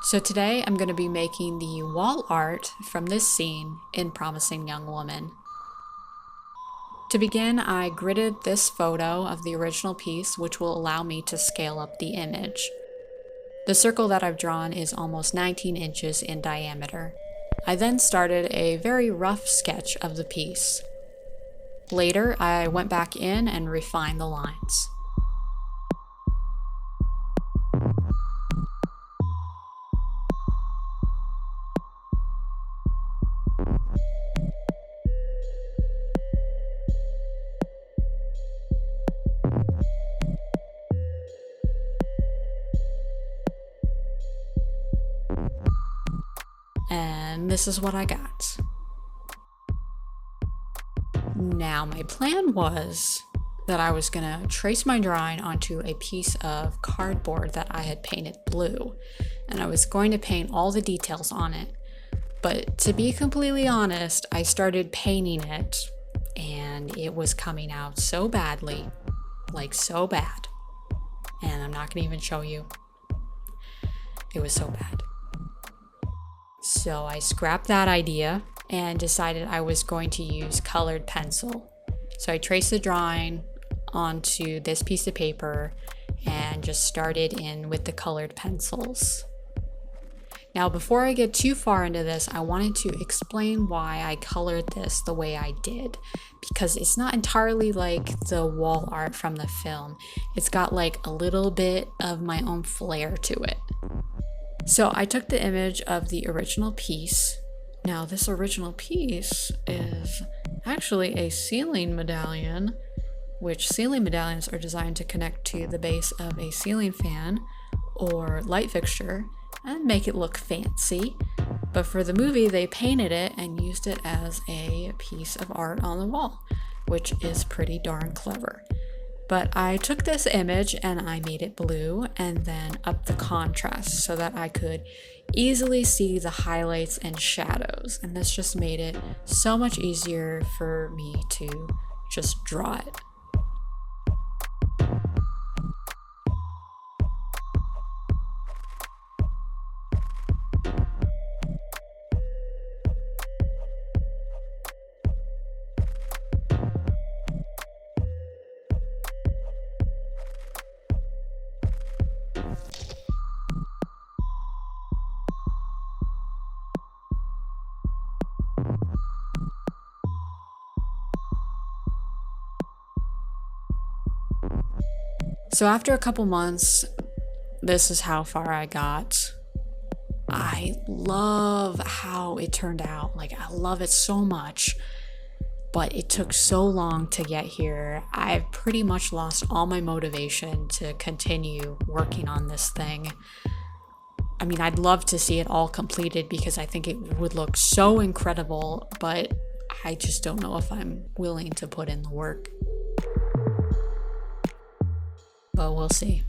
So today I'm going to be making the wall art from this scene in Promising Young Woman. To begin, I gridded this photo of the original piece, which will allow me to scale up the image. The circle that I've drawn is almost 19 inches in diameter. I then started a very rough sketch of the piece. Later, I went back in and refined the lines. And this is what I got. Now, my plan was that I was gonna trace my drawing onto a piece of cardboard that I had painted blue, and I was going to paint all the details on it. But to be completely honest, I started painting it, and it was coming out so badly, like so bad. And I'm not gonna even show you. It was so bad. So I scrapped that idea and decided I was going to use colored pencil. So I traced the drawing onto this piece of paper and just started in with the colored pencils. Now, before I get too far into this, I wanted to explain why I colored this the way I did, because it's not entirely like the wall art from the film. It's got like a little bit of my own flair to it. So I took the image of the original piece. Now, this original piece is actually a ceiling medallion, which ceiling medallions are designed to connect to the base of a ceiling fan or light fixture and make it look fancy. But for the movie, they painted it and used it as a piece of art on the wall, which is pretty darn clever. But I took this image and I made it blue and then upped the contrast so that I could easily see the highlights and shadows. And this just made it so much easier for me to just draw it. So after a couple months, this is how far I got. I love how it turned out. Like, I love it so much, but it took so long to get here. I've pretty much lost all my motivation to continue working on this thing. I mean, I'd love to see it all completed because I think it would look so incredible, but I just don't know if I'm willing to put in the work. But we'll see.